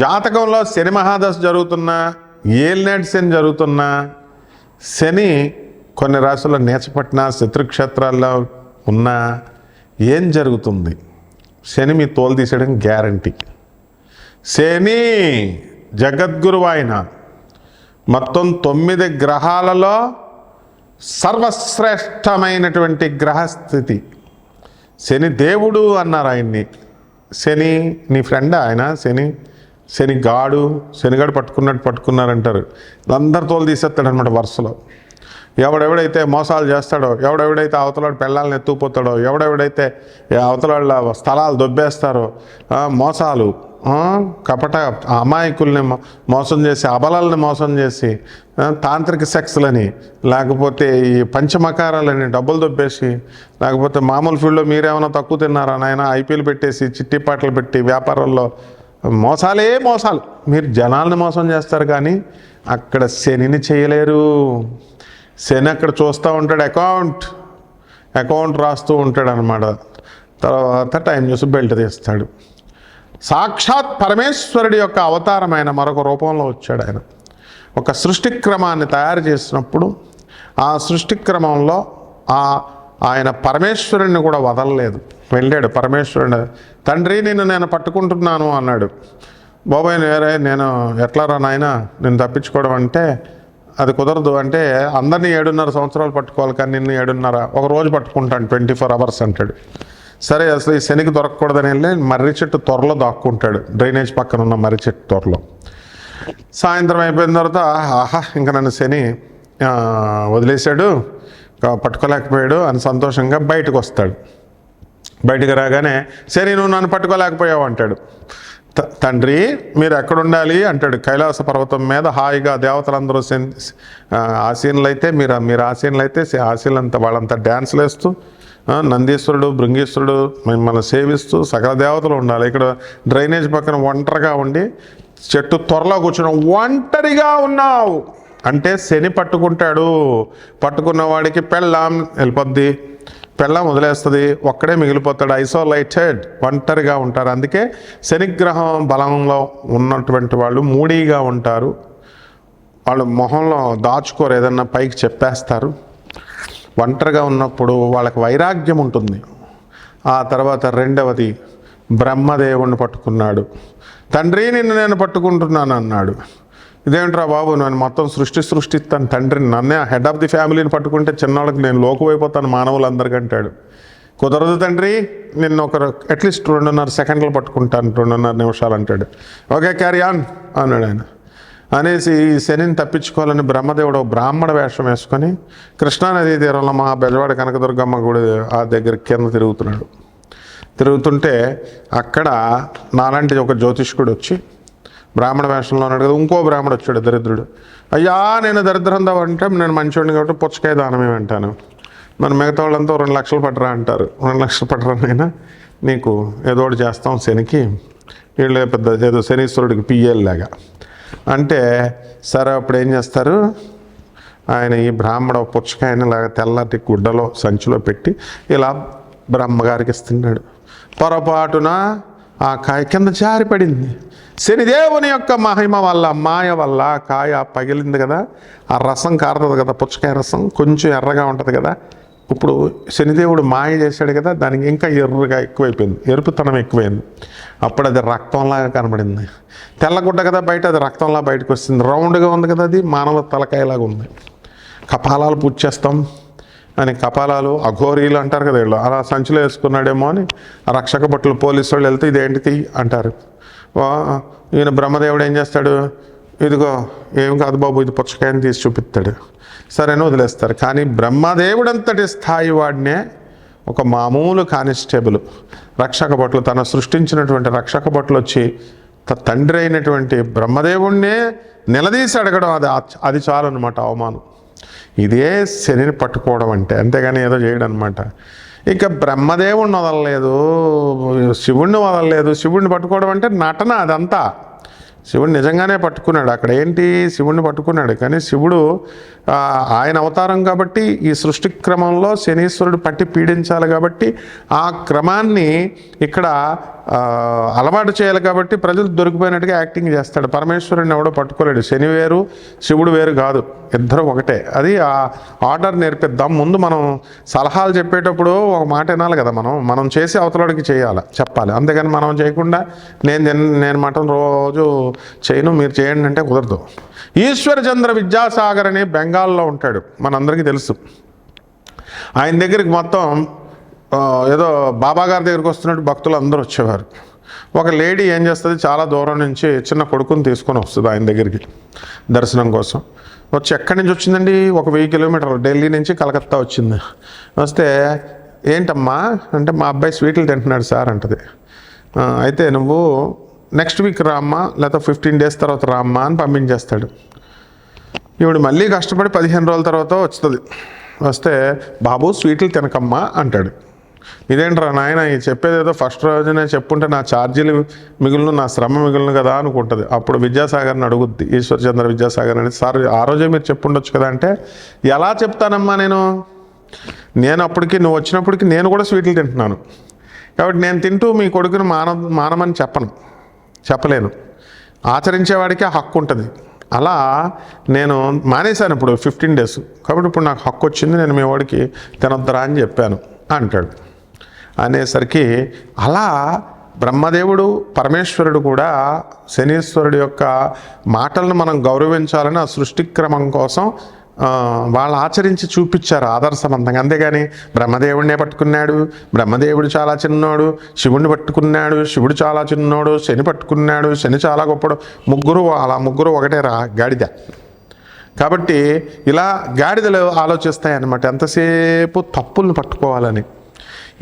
జాతకంలో శని మహాదశ జరుగుతున్నా, ఏలినాటి శని జరుగుతున్నా, శని కొన్ని రాశుల్లో నీచపట్టిన శత్రుక్షేత్రాల్లో ఉన్నా ఏం జరుగుతుంది? శని మీ తోలు తీసేయడం గ్యారంటీ. శని జగద్గురువు ఆయన. మొత్తం 9 గ్రహాలలో సర్వశ్రేష్టమైనటువంటి గ్రహస్థితి. శని దేవుడు అన్నారు ఆయన్ని. శని నీ ఫ్రెండ్ ఆయన. శనిగాడు పట్టుకున్నట్టు పట్టుకున్నారంటారు. అందరు తోలు తీసేస్తాడు అనమాట వరుసలో. ఎవడెవడైతే మోసాలు చేస్తాడో, ఎవడెవడైతే అవతలాడు పెళ్ళాలను ఎత్తుకుపోతాడో, ఎవడెవడైతే అవతలాళ్ళ స్థలాలు దొబ్బేస్తారో, మోసాలు, కపట అమాయకుల్ని మోసం చేసి, అబలాలని మోసం చేసి, తాంత్రిక సెక్స్లని, లేకపోతే ఈ పంచమకారాలని డబ్బులు దొబ్బేసి, లేకపోతే మామూలు ఫీల్డ్లో మీరేమైనా తక్కువ తిన్నారా నాయన ఐపీఎల్ పెట్టేసి చిట్టిపాటలు పెట్టి వ్యాపారాల్లో మోసాలు. మీరు జనాలను మోసం చేస్తారు కానీ అక్కడ శనిని చేయలేరు. శని అక్కడ చూస్తూ ఉంటాడు, అకౌంట్ రాస్తూ ఉంటాడు అనమాట. తర్వాత టైం చూసి బెల్ట్ తీస్తాడు. సాక్షాత్ పరమేశ్వరుడి యొక్క అవతారమైన మరొక రూపంలో వచ్చాడు ఆయన. ఒక సృష్టి క్రమాన్ని తయారు చేసినప్పుడు ఆ సృష్టి క్రమంలో ఆయన పరమేశ్వరుడిని కూడా వదలలేదు. వెళ్ళాడు పరమేశ్వరుడు. తండ్రి నేను పట్టుకుంటున్నాను అన్నాడు. బాబాయ్ నేను ఎట్లా రా నాయన నేను తప్పించుకోవడం అంటే అది కుదరదు. అంటే అందరినీ 7.5 సంవత్సరాలు పట్టుకోవాలి, కానీ నిన్ను 7.5 ఒక రోజు పట్టుకుంటాను, 24 అవర్స్ అంటాడు. సరే అసలు ఈ శనికి దొరకకూడదని వెళ్ళి మర్రి చెట్టు త్వరలో దాక్కుంటాడు, డ్రైనేజ్ పక్కన ఉన్న మర్రి చెట్టు త్వరలో. సాయంత్రం అయిపోయిన తర్వాత ఇంకా నన్ను శని వదిలేశాడు, పట్టుకోలేకపోయాడు అని సంతోషంగా బయటకు వస్తాడు. బయటకు రాగానే శని నువ్వు నన్ను పట్టుకోలేకపోయావు అంటాడు. తండ్రి మీరు ఎక్కడుండాలి అంటాడు. కైలాస పర్వతం మీద హాయిగా దేవతలందరూ ఆసీనులు అయితే మీరు ఆసీనులు అయితే ఆసీనులంతా వాళ్ళంతా డ్యాన్సులు వేస్తూ, నందీశ్వరుడు భృంగీశ్వరుడు మిమ్మల్ని సేవిస్తూ సకల దేవతలు ఉండాలి. ఇక్కడ డ్రైనేజ్ పక్కన ఒంటరిగా ఉండి చెట్టు త్వరలో కూర్చుని ఒంటరిగా ఉన్నావు అంటే శని పట్టుకుంటాడు. పట్టుకున్న వాడికి పెళ్ళాం వెళ్ళిపోద్ది, పెళ్ళాం వదిలేస్తుంది, ఒక్కడే మిగిలిపోతాడు. ఐసోలేటెడ్, ఒంటరిగా ఉంటారు. అందుకే శనిగ్రహం బలంలో ఉన్నటువంటి వాళ్ళు మూడీగా ఉంటారు. వాళ్ళు మొహంలో దాచుకోరు, ఏదన్నా పైకి చెప్పేస్తారు. ఒంటరిగా ఉన్నప్పుడు వాళ్ళకి వైరాగ్యం ఉంటుంది. ఆ తర్వాత రెండవది బ్రహ్మదేవుణ్ణి పట్టుకున్నాడు. తండ్రి నేను పట్టుకుంటున్నాను అన్నాడు. ఇదేంట్రా బాబు నేను మొత్తం సృష్టిస్తాను తండ్రిని, నన్నే హెడ్ ఆఫ్ ది ఫ్యామిలీని పట్టుకుంటే చిన్నవాళ్ళకి నేను లోకువైపోతాను మానవులందరికంటాడు. కుదరదు తండ్రి, నిన్ను అట్లీస్ట్ 2.5 సెకండ్లు పట్టుకుంటాను, 2.5 నిమిషాలు అంటాడు. ఓకే క్యారీ ఆన్ అన్నాడు ఆయన. అనేసి ఈ శనిని తప్పించుకోవాలని బ్రహ్మదేవుడు బ్రాహ్మణ వేషం వేసుకొని కృష్ణానదీ తీరంలో మా బెజవాడ కనకదుర్గమ్మ గుడి ఆ దగ్గర కింద తిరుగుతుంటే అక్కడ నాలాంటి ఒక జ్యోతిష్కుడు వచ్చి బ్రాహ్మణ వేషంలో ఉన్నాడు కదా. ఇంకో బ్రాహ్మడు వచ్చాడు దరిద్రుడు. అయ్యా నేను దరిద్రం అంటే నేను మంచివాడిని కాబట్టి పుచ్చకాయ దానం ఏమంటాను, మరి మిగతా వాళ్ళంతా 2 లక్షలు పట్టరా అంటారు. 2 లక్షలు పట్టరానైనా నీకు ఏదో ఒకటి చేస్తాం శనికి, వీళ్ళు పెద్ద ఏదో శనీశ్వరుడికి పియ్యేలాగా అంటే సరే అప్పుడు ఏం చేస్తారు, ఆయన ఈ బ్రాహ్మణ పుచ్చకాయని లాగా తెల్లటి గుడ్డలో సంచిలో పెట్టి ఇలా బ్రహ్మగారికి ఇస్తున్నాడు. పొరపాటున ఆ కాయ కింద జారిపడింది. శనిదేవుని యొక్క మహిమ వల్ల మాయ వల్ల కాయ పగిలింది కదా, ఆ రసం కారుతుంది కదా, పుచ్చకాయ రసం కొంచెం ఎర్రగా ఉంటుంది కదా. ఇప్పుడు శనిదేవుడు మాయ చేశాడు కదా, దానికి ఇంకా ఎర్రగా ఎక్కువైపోయింది, ఎరుపుతనం ఎక్కువైంది. అప్పుడు అది రక్తంలాగా కనబడింది. తెల్లగుడ్డ కదా బయట, అది రక్తంలా బయటకు వస్తుంది. రౌండ్గా ఉంది కదా, అది మానవ తలకాయలాగా ఉంది. కపాలాలు పూజ చేస్తాం అని కపాలాలు అఘోరీలు అంటారు కదా, వీళ్ళు అలా సంచిలో వేసుకున్నాడేమో అని రక్షక భటులు పోలీసు వాళ్ళు వెళ్తే ఇదేంటిది అంటారు. ఈయన బ్రహ్మదేవుడు ఏం చేస్తాడు, ఇదిగో ఏం కాదు బాబు ఇది పుచ్చకాయని తీసి చూపిస్తాడు. సరేనా వదిలేస్తారు. కానీ బ్రహ్మదేవుడు అంతటి స్థాయి వాడినే ఒక మామూలు కానిస్టేబుల్ రక్షక భటులు తన సృష్టించినటువంటి రక్షక భటులు వచ్చి తండ్రి అయినటువంటి బ్రహ్మదేవుణ్ణే నిలదీసి అడగడం, అది చాలు అనమాట అవమానం. ఇదే శనిని పట్టుకోవడం అంటే, అంతేగాని ఏదో చేయడం అనమాట. ఇక బ్రహ్మదేవుడిని వదలలేదు, శివుణ్ణి వదలలేదు. శివుణ్ణి పట్టుకోవడం అంటే నటన అదంతా. శివుడు నిజంగానే పట్టుకున్నాడు. అక్కడ ఏంటి, శివుణ్ణి పట్టుకున్నాడు. కానీ శివుడు ఆయన అవతారం కాబట్టి ఈ సృష్టి క్రమంలో శనీశ్వరుడు పట్టి పీడించాలి కాబట్టి ఆ క్రమాన్ని ఇక్కడ అలవాటు చేయాలి కాబట్టి ప్రజలు దొరికిపోయినట్టుగా యాక్టింగ్ చేస్తాడు. పరమేశ్వరుని ఎవడో పట్టుకోలేడు. శని వేరు శివుడు వేరు కాదు, ఇద్దరు ఒకటే. అది ఆ ఆర్డర్ నేర్పిద్దాం. ముందు మనం సలహాలు చెప్పేటప్పుడు ఒక మాట వినాలి కదా, మనం చేసి అవతలడికి చెప్పాలి. అంతేగాని మనం చేయకుండా నేను మటన్ రోజు చేయను మీరు చేయండి అంటే కుదరదు. ఈశ్వరచంద్ర విద్యాసాగర్ అని బెంగాల్లో ఉంటాడు, మనందరికీ తెలుసు. ఆయన దగ్గరికి మొత్తం ఏదో బాబా గారి దగ్గరికి వస్తున్నట్టు భక్తులు అందరూ వచ్చేవారు. ఒక లేడీ ఏం చేస్తుంది, చాలా దూరం నుంచి చిన్న కొడుకుని తీసుకొని వస్తుంది ఆయన దగ్గరికి దర్శనం కోసం. వచ్చి ఎక్కడి నుంచి వచ్చిందండి, ఒక 1000 కిలోమీటర్లు, ఢిల్లీ నుంచి కలకత్తా వచ్చింది. వస్తే ఏంటమ్మా అంటే, మా అబ్బాయి స్వీట్లు తింటున్నాడు సార్ అంటది. అయితే నువ్వు నెక్స్ట్ వీక్ రామ్మా, లేకపోతే 15 days తర్వాత రామ్మా అని పంపించేస్తాడు. ఈవిడ మళ్ళీ కష్టపడి 15 రోజుల తర్వాత వస్తుంది. వస్తే బాబు స్వీట్లు తినకమ్మా అంటాడు. ఇదేంట్రా నాయన, ఈ చెప్పేది ఏదో ఫస్ట్ రోజునే చెప్పుంటే నా ఛార్జీలు మిగులును, నా శ్రమ మిగులును కదా అనుకుంటుంది. అప్పుడు విద్యాసాగర్ని అడుగుద్ది, ఈశ్వరచంద్ర విద్యాసాగర్ అని, సార్ ఆ రోజే మీరు చెప్పుండొచ్చు కదా అంటే, ఎలా చెప్తానమ్మా నేను అప్పటికి నువ్వు వచ్చినప్పటికి నేను కూడా స్వీట్లు తింటున్నాను కాబట్టి నేను తింటూ మీ కొడుకుని మానమని చెప్పలేను. ఆచరించేవాడికి ఆ హక్కు ఉంటుంది. అలా నేను మానేశాను ఇప్పుడు 15 days, కాబట్టి ఇప్పుడు నాకు హక్కు వచ్చింది, నేను మీ వాడికి తినొద్దరా అని చెప్పాను అంటాడు. అనేసరికి అలా బ్రహ్మదేవుడు పరమేశ్వరుడు కూడా శనీశ్వరుడు యొక్క మాటలను మనం గౌరవించాలని ఆ సృష్టి క్రమం కోసం వాళ్ళు ఆచరించి చూపించారు ఆదర్శవంతంగా. అంతేగాని బ్రహ్మదేవుడినే పట్టుకున్నాడు, బ్రహ్మదేవుడు చాలా చిన్నోడు, శివుడిని పట్టుకున్నాడు, శివుడు చాలా చిన్నోడు, శని పట్టుకున్నాడు, శని చాలా గొప్పడు, ముగ్గురు ఒకటే గాడిద. కాబట్టి ఇలా గాడిదలు ఆలోచిస్తాయన్నమాట, ఎంతసేపు తప్పులను పట్టుకోవాలని.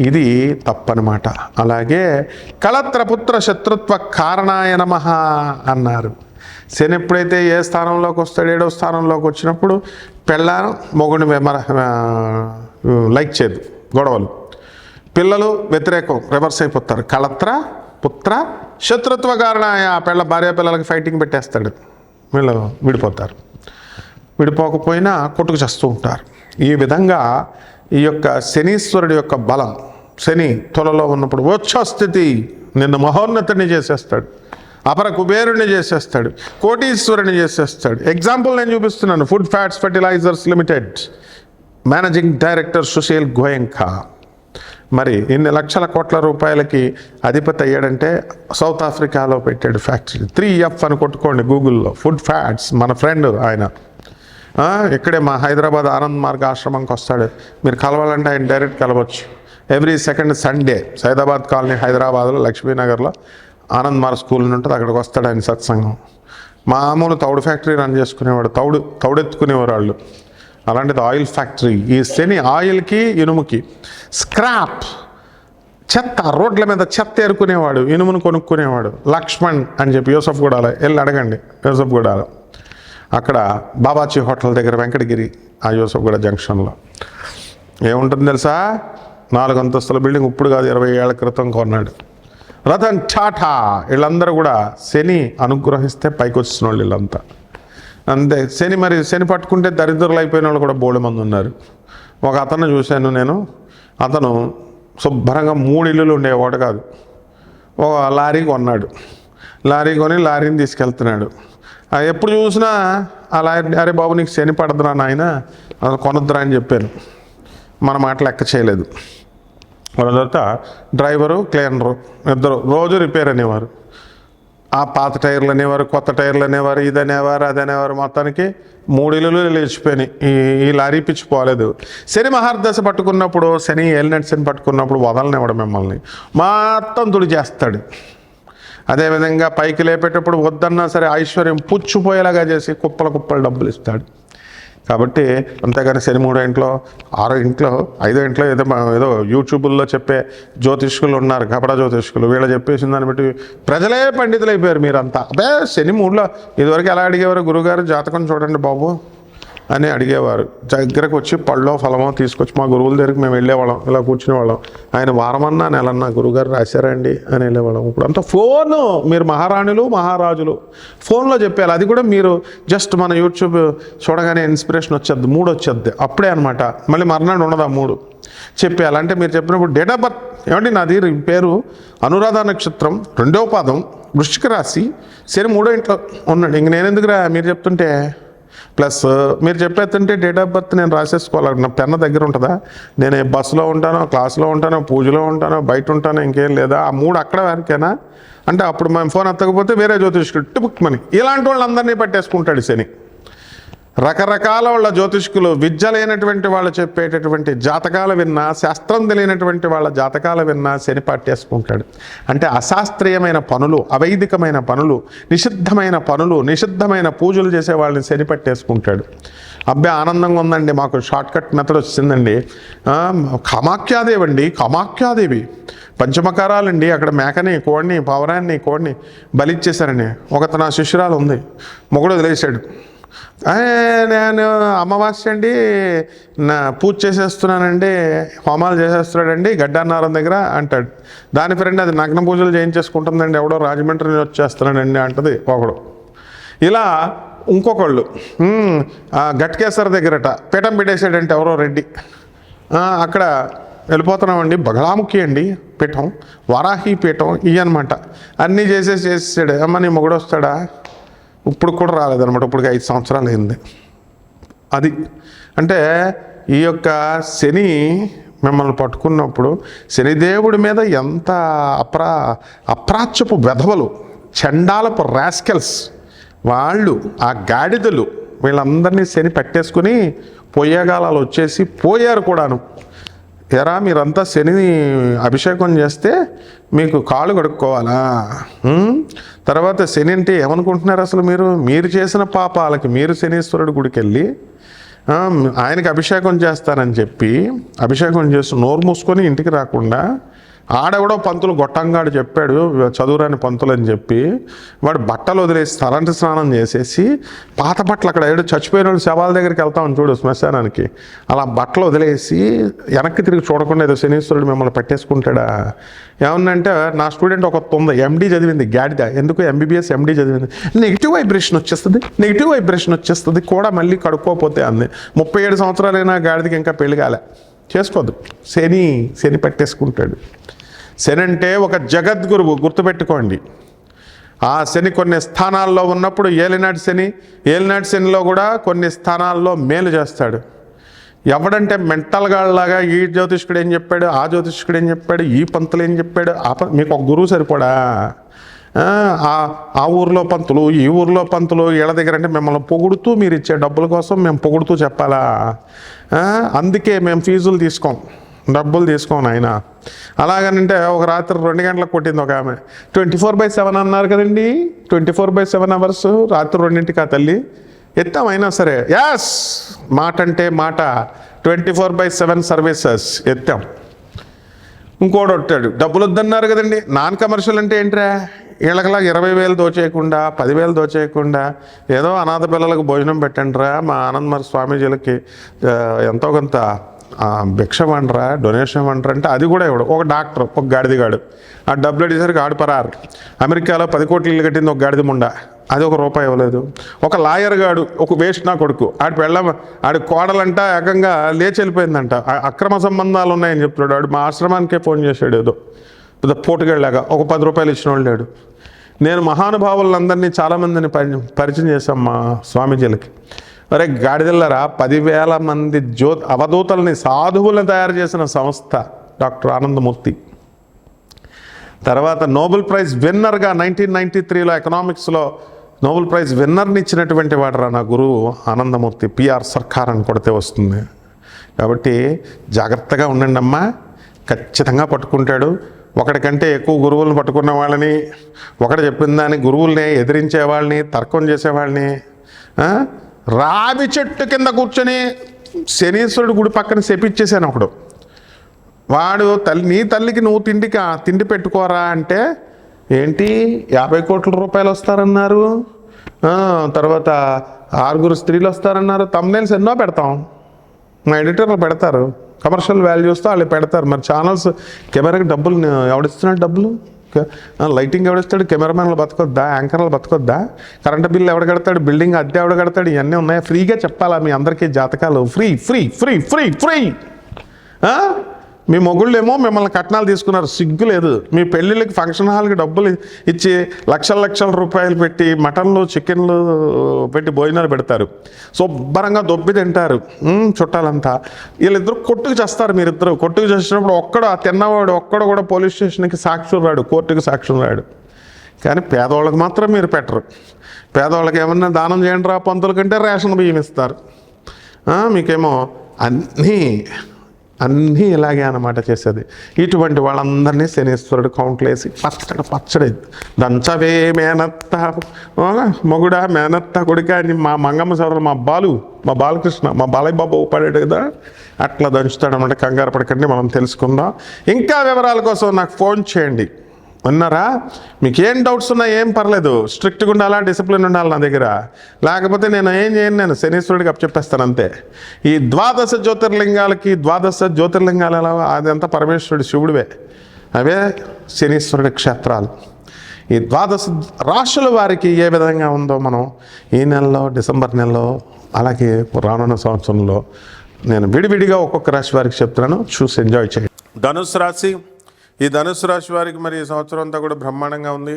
ఇది తప్పనమాట. అలాగే కళత్రపుత్ర శత్రుత్వ కారణాయ నమః అన్నారు. శని ఎప్పుడైతే ఏ స్థానంలోకి వస్తాడు, 7వ స్థానంలోకి వచ్చినప్పుడు పెళ్ళాను మొగుడిని లైక్ చేయదు, గొడవలు, పిల్లలు వ్యతిరేకం, రివర్స్ అయిపోతారు. కళత్ర పుత్ర శత్రుత్వ కారణాయ, భార్య పిల్లలకి ఫైటింగ్ పెట్టేస్తాడు, వీళ్ళు విడిపోతారు. విడిపోకపోయినా కొట్టుకు చేస్తూ ఉంటారు. ఈ విధంగా ఈ యొక్క శనీశ్వరుడి యొక్క బలం, శని తులలో ఉన్నప్పుడు వచ్చస్థితి నిన్ను మహోన్నతుని చేసేస్తాడు, అపర కుబేరుని చేసేస్తాడు, కోటీశ్వరుని చేసేస్తాడు. ఎగ్జాంపుల్ నేను చూపిస్తున్నాను. Food fats fertilisers limited managing director Sushil Goenka మరి ఇన్ని లక్షల కోట్ల రూపాయలకి అధిపతి అయ్యాడంటే సౌత్ ఆఫ్రికాలో పెట్టాడు ఫ్యాక్టరీ. 3F అని కొట్టుకోండి గూగుల్లో. Food fats. మన ఫ్రెండ్ ఆయన ఇక్కడే మా హైదరాబాద్ ఆనంద్ మార్గ ఆశ్రమంకి వస్తాడు. మీరు కలవాలంటే ఆయన డైరెక్ట్ కలవచ్చు. Every second Sunday Saidabad colony హైదరాబాద్లో లక్ష్మీనగర్లో ఆనంద్ మార్గ స్కూల్ ఉంటుంది, అక్కడికి వస్తాడు ఆయన సత్సంగం. మామూలు తౌడు ఫ్యాక్టరీ రన్ చేసుకునేవాడు, తౌడెత్తుకునేవారు వాళ్ళు. అలాంటిది ఆయిల్ ఫ్యాక్టరీ. ఈ శని ఆయిల్కి ఇనుముకి స్క్రాప్ చెత్త, రోడ్ల మీద చెత్త ఏరుకునేవాడు, ఇనుమును కొనుక్కునేవాడు. లక్ష్మణ్ అని చెప్పి యూసఫ్గూడలో వెళ్ళి అడగండి. యూసఫ్గూడలో అక్కడ బాబాజీ హోటల్ దగ్గర వెంకటగిరి, ఆ యూసఫ్గూడ జంక్షన్లో ఏముంటుంది తెలుసా, 4 అంతస్తుల బిల్డింగ్. ఇప్పుడు కాదు, 20 ఏళ్ల క్రితం కొన్నాడు. రతన్ టాటా వీళ్ళందరూ కూడా శని అనుగ్రహిస్తే పైకి వచ్చిన వాళ్ళు వీళ్ళంతా. అంతే. శని పట్టుకుంటే దరిద్రులు అయిపోయిన వాళ్ళు కూడా బోళె మంది ఉన్నారు. ఒక అతను చూశాను నేను. అతను శుభ్రంగా 3 ఇల్లులు ఉండేవాడు కాదు, ఒక లారీ కొన్నాడు. లారీ కొని లారీని తీసుకెళ్తున్నాడు. ఎప్పుడు చూసినా ఆ లారీ, అరే బాబు నీకు శని పడదురా నాయన, అసలు కొనొద్దురా అని చెప్పాను. మన మాట లెక్క చేయలేదు. వాళ్ళ తర్వాత డ్రైవరు క్లీనరు ఇద్దరు రోజు రిపేర్ అనేవారు. ఆ పాత టైర్లు అనేవారు, కొత్త టైర్లు అనేవారు, ఇది అనేవారు, అది అనేవారు. మొత్తానికి 3 ఇల్లులు లేచిపోయినాయి. ఈ లారీ పిచ్చి పోలేదు. శని మహర్దశ పట్టుకున్నప్పుడు, శని ఏలినట్టు శని పట్టుకున్నప్పుడు వదలనివ్వడం మిమ్మల్ని మొత్తం తుడి చేస్తాడు. అదేవిధంగా పైకి లేపేటప్పుడు వద్దన్నా సరే ఐశ్వర్యం పుచ్చిపోయేలాగా చేసి కుప్పలు డబ్బులు ఇస్తాడు. కాబట్టి అంతేగాని శని 3 ఇంట్లో 6 ఇంట్లో 5 ఇంట్లో ఏదో యూట్యూబుల్లో చెప్పే జ్యోతిష్కులు ఉన్నారు, కపడ జ్యోతిష్కులు. వీళ్ళు చెప్పేసిన దాన్ని బట్టి ప్రజలే పండితులు అయిపోయారు. మీరంతా అదే శని 3లో ఇదివరకు ఎలా అడిగేవారు, గురువుగారు జాతకం చూడండి బాబు అని అడిగేవారు. దగ్గరకు వచ్చి పళ్ళో ఫలమో తీసుకొచ్చి మా గురువుల దగ్గరికి మేము వెళ్ళేవాళ్ళం, ఇలా కూర్చునేవాళ్ళం. ఆయన వారమన్నా నెలన్నా గురువుగారు రాశారండి అని వెళ్ళేవాళ్ళం. ఇప్పుడు అంతా ఫోను. మీరు మహారాణులు మహారాజులు ఫోన్లో చెప్పాలి. అది కూడా మీరు జస్ట్ మన యూట్యూబ్ చూడగానే ఇన్స్పిరేషన్ మూడ్ వచ్చేద్ది అప్పుడే అనమాట. మళ్ళీ మర్నాడు ఉండదు ఆ మూడు చెప్పేయాలి. అంటే మీరు చెప్పినప్పుడు డేట్ ఆఫ్ బర్త్ ఏమండి నాది పేరు అనురాధ నక్షత్రం, 2వ పాదం, వృశ్చిక రాశి, శని 3వ ఇంట్లో ఉన్నాడు. ఇంక నేను ఎందుకురా మీరు చెప్తుంటే, ప్లస్ మీరు చెప్పేస్తుంటే డేట్ ఆఫ్ బర్త్ నేను రాసేసుకోవాలి. నా పెన్న దగ్గర ఉంటుందా? నేను బస్సులో ఉంటానో, క్లాసులో ఉంటానో, పూజలో ఉంటానో, బయట ఉంటానో, ఇంకేం లేదా? ఆ 3 అక్కడ వరకేనా అంటే అప్పుడు మేము ఫోన్ ఎత్తకపోతే వేరే జ్యోతిష్కుడు టిపుక్మని ఇలాంటి వాళ్ళందరినీ పట్టేసుకుంటాడు శని. రకరకాల వాళ్ళ జ్యోతిష్కులు, విద్య లేనటువంటి వాళ్ళు చెప్పేటటువంటి జాతకాలు విన్నా, శాస్త్రం తెలియనటువంటి వాళ్ళ జాతకాలు విన్నా శని పట్టేసుకుంటాడు. అంటే అశాస్త్రీయమైన పనులు, అవైదికమైన పనులు, నిషిద్ధమైన పనులు, నిషిద్ధమైన పూజలు చేసే వాళ్ళని శని పట్టేసుకుంటాడు. అబ్బాయి ఆనందంగా ఉందండి, మాకు షార్ట్ కట్ మెథడ్ వచ్చిందండి. కామాఖ్యాదేవి అండి, కామాఖ్యాదేవి పంచమకారాలండి, అక్కడ మేకని, కోడిని, పావురాన్ని, కోడిని బలిచ్చేశారని. ఒకత నా శిష్యురాలు ఉంది, మొగుడు వదిలేశాడు. నేను అమావాస్య అండి నా పూజ చేసేస్తున్నానండి, హోమాలు చేసేస్తున్నాడండి గడ్డాన్నారం దగ్గర అంటాడు. దాని ఫ్రెండ్ అది నగ్న పూజలు చేయించేసుకుంటుందండి, ఎవడో రాజమండ్రి నుంచి వచ్చేస్తున్నాడండి అంటది ఒకడు. ఇలా ఇంకొకళ్ళు గట్కేసర్ దగ్గరట పీఠం పెట్టేసాడంటే ఎవరో రెడ్డి, అక్కడ వెళ్ళిపోతున్నామండి, బగలాముఖి అండి పీఠం, వారాహి పీఠం ఇవన్నమాట. అన్నీ చేసేసాడు. అమ్మ నీ మొగుడు వస్తాడా? ఇప్పుడు కూడా రాలేదనమాట, ఇప్పటికి 5 సంవత్సరాలు అయింది. అది అంటే ఈ యొక్క శని మిమ్మల్ని పట్టుకున్నప్పుడు శనిదేవుడి మీద ఎంత అప్రాచ్యపు వెధవలు, చండాలపు రాస్కెల్స్ వాళ్ళు, ఆ గాడిదలు వీళ్ళందరినీ శని పట్టేసుకుని పొయ్యేగాలాలు వచ్చేసి పోయారు కూడాను. ఎరా మీరంతా శనిని అభిషేకం చేస్తే మీకు కాళ్ళు కడుక్కోవాలా? తర్వాత శని అంటే ఏమనుకుంటున్నారు అసలు మీరు చేసిన పాపాలకి మీరు శనీశ్వరుడి గుడికి వెళ్ళి ఆయనకి అభిషేకం చేస్తానని చెప్పి అభిషేకం చేసి నోరు మూసుకొని ఇంటికి రాకుండా ఆడెవడో పంతులు గొట్టంగాడు చెప్పాడు, చదువురాని పంతులు అని చెప్పి వాడు బట్టలు వదిలేసి తలంటి స్నానం చేసేసి పాత బట్టలు, అక్కడ ఏడు చచ్చిపోయిన వాళ్ళు శవాల దగ్గరికి వెళ్తామని చూడు శ్మశానానికి, అలా బట్టలు వదిలేసి వెనక్కి తిరిగి చూడకుండా ఏదో శనీశ్వరుడు మిమ్మల్ని పట్టేసుకుంటాడా? ఏమన్నంటే నా స్టూడెంట్ ఒక ఉంది, ఎండి చదివింది గాడిద, ఎందుకు ఎంబీబీఎస్ ఎండి చదివింది, నెగిటివ్ వైబ్రేషన్ వచ్చేస్తుంది కూడా మళ్ళీ కడుక్కోపోతే అంది. 37 సంవత్సరాలైనా గాడిదకి ఇంకా పెళ్లి కాలే, చేసుకోదు. శని పట్టేసుకుంటాడు. శని అంటే ఒక జగద్గురువు, గుర్తుపెట్టుకోండి. ఆ శని కొన్ని స్థానాల్లో ఉన్నప్పుడు ఏలినాటి శనిలో కూడా కొన్ని స్థానాల్లో మేలు చేస్తాడు. ఎవడంటే మెంటల్గాళ్ళలాగా ఈ జ్యోతిష్కుడు ఏం చెప్పాడు, ఆ జ్యోతిష్కుడు ఏం చెప్పాడు, ఈ పంతులు ఏం చెప్పాడు, మీకు ఒక గురువు సరిపోడా? ఆ ఊర్లో పంతులు, ఈ ఊర్లో పంతులు, వీళ్ళ దగ్గర అంటే మిమ్మల్ని పొగుడుతూ మీరు ఇచ్చే డబ్బుల కోసం మేము పొగుడుతూ చెప్పాలా? అందుకే మేము ఫీజులు తీసుకోం, డబ్బులు తీసుకోను ఆయన. అలాగనంటే ఒక రాత్రి 2 గంటలకు కొట్టింది ఒక ఆమె. 24/7 అన్నారు కదండి, 24/7 అవర్స్, రాత్రి 2ంటికి ఆ తల్లి ఎత్తాం. అయినా సరే యాస్ మాట అంటే మాట, 24/7 సర్వీసెస్ ఎత్తాం. ఇంకోటి వచ్చాడు, డబ్బులు వద్దన్నారు కదండి. నాన్ కమర్షియల్ అంటే ఏంట్రా? వీళ్ళకలా 20,000 దోచేయకుండా, 10,000 దోచేయకుండా ఏదో అనాథ పిల్లలకు భోజనం పెట్టండిరా, మా ఆనందమరి స్వామీజీలకి ఎంతో కొంత భిక్ష వండరా, డొనేషన్ వండరా అంటే అది కూడా ఇవ్వడు. ఒక డాక్టర్, ఒక గాడిదిగాడు, ఆ డబ్బులు అడిగేసరికి ఆడు పరారు. అమెరికాలో 10 కోట్లు ఇల్లు కట్టింది ఒక గాడిద ముండ, అది ₹1 ఇవ్వలేదు. ఒక లాయర్ గాడు, ఒక వేస్ట్ నా కొడుకు, ఆడి కోడలంట ఏకంగా లేచి వెళ్ళిపోయిందంట, అక్రమ సంబంధాలు ఉన్నాయని చెప్తున్నాడు. ఆడు మా ఆశ్రమానికే ఫోన్ చేశాడు, ఏదో పెద్ద పోటుగాళ్ళలాగా. ఒక ₹10 ఇచ్చిన వాళ్ళు లేడు. నేను మహానుభావులందరినీ చాలామందిని పరిచయం చేశాం మా స్వామీజీలకి. అరే గాడిదల్లరా, 10,000 మంది అవధూతల్ని, సాధువులను తయారు చేసిన సంస్థ డాక్టర్ ఆనందమూర్తి. తర్వాత నోబెల్ ప్రైజ్ విన్నర్గా 1993లో ఎకనామిక్స్లో నోబెల్ ప్రైజ్ విన్నర్ని ఇచ్చినటువంటి వాడరా నా గురువు ఆనందమూర్తి. పిఆర్ సర్కార్ అని కొడితే వస్తుంది. కాబట్టి జాగ్రత్తగా ఉండండి అమ్మా, ఖచ్చితంగా పట్టుకుంటాడు. ఒకటికంటే ఎక్కువ గురువులను పట్టుకున్న వాళ్ళని, ఒకటి చెప్పిన దాన్ని గురువుల్ని ఎదిరించే వాళ్ళని, తర్కం చేసేవాళ్ళని, రావి చెట్టు కింద కూర్చొని శనీశ్వరుడు గుడి పక్కన శపించేసాను ఒకడు. వాడు నీ తల్లికి నువ్వు తిండి పెట్టుకోరా అంటే ఏంటి 50 కోట్ల రూపాయలు వస్తారన్నారు, తర్వాత 6 స్త్రీలు వస్తారన్నారు. తమ్నైల్స్ ఎన్నో పెడతాం, మా ఎడిటర్లు పెడతారు, కమర్షియల్ వాల్యూస్తో వాళ్ళు పెడతారు. మరి ఛానల్స్ కెమెరాకి డబ్బులు ఎవడిస్తున్నాడు? డబ్బులు లైటింగ్ ఎవడిస్తాడు? కెమెరామెన్లు బతకొద్దా? యాంకర్లు బతకొద్దా? కరెంటు బిల్లు ఎవడ కడతాడు? బిల్డింగ్ అద్దె ఎవడ కడతాడు? ఇవన్నీ ఉన్నాయా? ఫ్రీగా చెప్పాలా మీ అందరికీ జాతకాలు? Free free free free free మీ మొగుళ్ళేమో మిమ్మల్ని కట్నాలు తీసుకున్నారు, సిగ్గు లేదు. మీ పెళ్ళిళ్ళకి ఫంక్షన్ హాల్కి డబ్బులు ఇచ్చి లక్షల రూపాయలు పెట్టి మటన్లు చికెన్లు పెట్టి భోజనాలు పెడతారు, శుభ్రంగా దొబ్బి తింటారు చుట్టాలంతా. వీళ్ళిద్దరు కొట్టుకు చేస్తారు. మీరిద్దరు కొట్టుకు చేసినప్పుడు ఒక్కడు ఆ తిన్నవాడు ఒక్కడు కూడా పోలీస్ స్టేషన్కి సాక్షి రాడు, కోర్టుకి సాక్షి రాడు. కానీ పేదవాళ్ళకి మాత్రం మీరు పెట్టరు. పేదవాళ్ళకి ఏమన్నా దానం చేయండి రా పంతుల కంటే రేషన్ బియ్యం ఇస్తారు. మీకేమో అన్నీ ఇలాగే అన్నమాట చేసేది. ఇటువంటి వాళ్ళందరినీ శనీశ్వరుడు కౌంట్లు వేసి పచ్చడి దంచవే మేనత్త మొగుడా మేనత్త కొడుక అని మా మంగమ్మ సోదరులు మా బాలకృష్ణ మా బాలయ్య బాబు పడాడు కదా, అట్లా దంచుతాడు అన్నమాట. కంగారు పడకండి, మనం తెలుసుకుందాం. ఇంకా వివరాల కోసం నాకు ఫోన్ చేయండి. ఉన్నారా? మీకు ఏం డౌట్స్ ఉన్నా ఏం పర్లేదు, స్ట్రిక్ట్గా ఉండాలా, డిసిప్లిన్ ఉండాలి నా దగ్గర. లేకపోతే నేను ఏం చేయను, నేను శనీశ్వరుడికి అప్పచెప్పేస్తాను అంతే. ఈ ద్వాదశ జ్యోతిర్లింగాలు ఎలా, అదంతా పరమేశ్వరుడు శివుడివే, అవే శనీశ్వరుడి క్షేత్రాలు. ఈ ద్వాదశ రాశుల వారికి ఏ విధంగా ఉందో మనం ఈ నెలలో డిసెంబర్ నెలలో అలాగే రానున్న సంవత్సరంలో నేను విడివిడిగా ఒక్కొక్క రాశి వారికి చెప్తున్నాను, చూసి ఎంజాయ్ చేయండి. ధనుసు రాశి. ఈ ధనుసు రాశి వారికి మరి ఈ సంవత్సరం అంతా కూడా బ్రహ్మాండంగా ఉంది.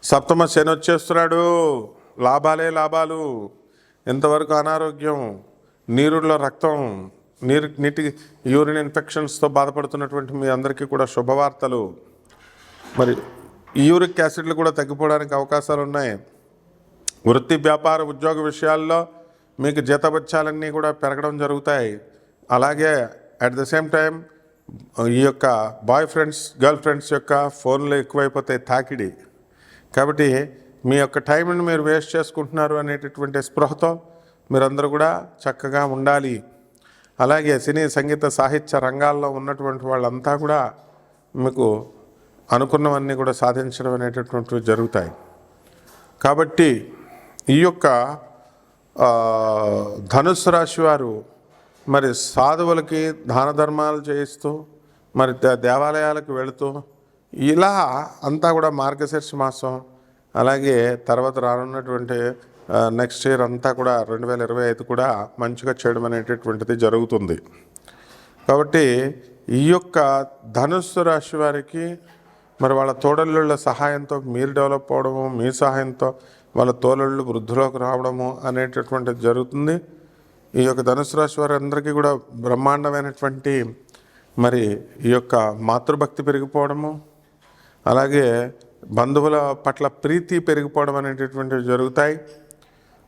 సప్తమ శని వచ్చేస్తున్నాడు, లాభాలు. ఎంతవరకు అనారోగ్యం, నీరులో రక్తం, నీటి యూరిన్ ఇన్ఫెక్షన్స్తో బాధపడుతున్నటువంటి మీ అందరికీ కూడా శుభవార్తలు. మరి యూరిక్ యాసిడ్లు కూడా తగ్గిపోవడానికి అవకాశాలు ఉన్నాయి. వృత్తి వ్యాపార ఉద్యోగ విషయాల్లో మీకు జీతభత్యాలన్నీ కూడా పెరగడం జరుగుతాయి. అలాగే అట్ ద సేమ్ టైం ఈ యొక్క బాయ్ ఫ్రెండ్స్ గర్ల్ ఫ్రెండ్స్ యొక్క ఫోన్లు ఎక్కువైపోతాయి, తాకిడి. కాబట్టి మీ యొక్క టైంని మీరు వేస్ట్ చేసుకుంటున్నారు అనేటటువంటి స్పృహతో మీరందరూ కూడా చక్కగా ఉండాలి. అలాగే సినీ సంగీత సాహిత్య రంగాల్లో ఉన్నటువంటి వాళ్ళంతా కూడా మీకు అనుకున్నవన్నీ కూడా సాధించడం అనేటటువంటివి జరుగుతాయి. కాబట్టి ఈ యొక్క ధనుస్సు రాశి వారు మరి సాధువులకి దాన ధర్మాలు చేయిస్తూ మరి దేవాలయాలకు వెళుతూ ఇలా అంతా కూడా మార్గశీర్ష మాసం, అలాగే తర్వాత రానున్నటువంటి నెక్స్ట్ ఇయర్ అంతా కూడా 2025 కూడా మంచిగా చేయడం అనేటటువంటిది జరుగుతుంది. కాబట్టి ఈ యొక్క ధనుస్సు రాశి వారికి మరి వాళ్ళ తోడళ్ళ సహాయంతో మీరు డెవలప్ అవ్వడము, మీ సహాయంతో వాళ్ళ తోడళ్ళు వృద్ధిలోకి రావడము అనేటటువంటిది జరుగుతుంది. ఈ యొక్క ధనుసు రాశి వారందరికీ కూడా బ్రహ్మాండమైనటువంటి మరి ఈ యొక్క మాతృభక్తి పెరిగిపోవడము, అలాగే బంధువుల పట్ల ప్రీతి పెరిగిపోవడం అనేటటువంటివి జరుగుతాయి.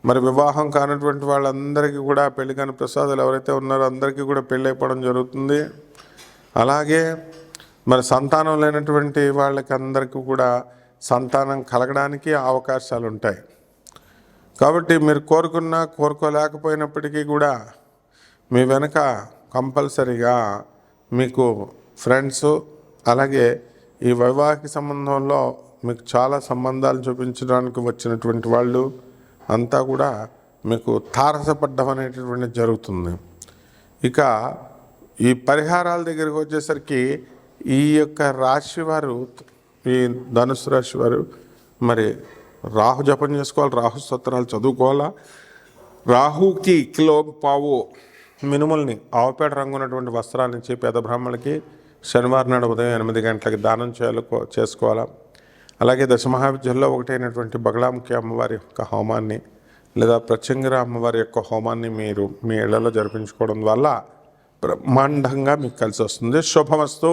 మరి వివాహం కానటువంటి వాళ్ళందరికీ కూడా, పెళ్లి కాని ప్రసాదాలు ఎవరైతే ఉన్నారో అందరికీ కూడా పెళ్ళి అయిపోవడం జరుగుతుంది. అలాగే మరి సంతానం లేనటువంటి వాళ్ళకి అందరికీ కూడా సంతానం కలగడానికి అవకాశాలు ఉంటాయి. కాబట్టి మీరు కోరుకున్నా కోరుకోలేకపోయినప్పటికీ కూడా మీ వెనక కంపల్సరీగా మీకు ఫ్రెండ్స్, అలాగే ఈ వైవాహిక సంబంధంలో మీకు చాలా సంబంధాలు చూపించడానికి వచ్చినటువంటి వాళ్ళు అంతా కూడా మీకు తారసపడ్డం అనేటటువంటిది జరుగుతుంది. ఇక ఈ పరిహారాల దగ్గరికి వచ్చేసరికి ఈ యొక్క రాశి వారు, ఈ ధనుసు రాశి వారు మరి రాహు జపం చేసుకోవాలి, రాహు స్తోత్రాలు చదువుకోవాలా. రాహుకి కిలో పావు మినుముల్ని ఆవుపేట రంగున్నటువంటి వస్త్రాలు ఇచ్చి పేద బ్రాహ్మణులకి శనివారం నాడు ఉదయం 8 గంటలకి దానం చేసుకోవాలా. అలాగే దశమహావిద్యల్లో ఒకటైనటువంటి బగళాముఖి అమ్మవారి యొక్క హోమాన్ని లేదా ప్రత్యంగిర అమ్మవారి యొక్క హోమాన్ని మీరు మీ ఇళ్లలో జరిపించుకోవడం వల్ల బ్రహ్మాండంగా మీకు కలిసి వస్తుంది. శుభమస్తు.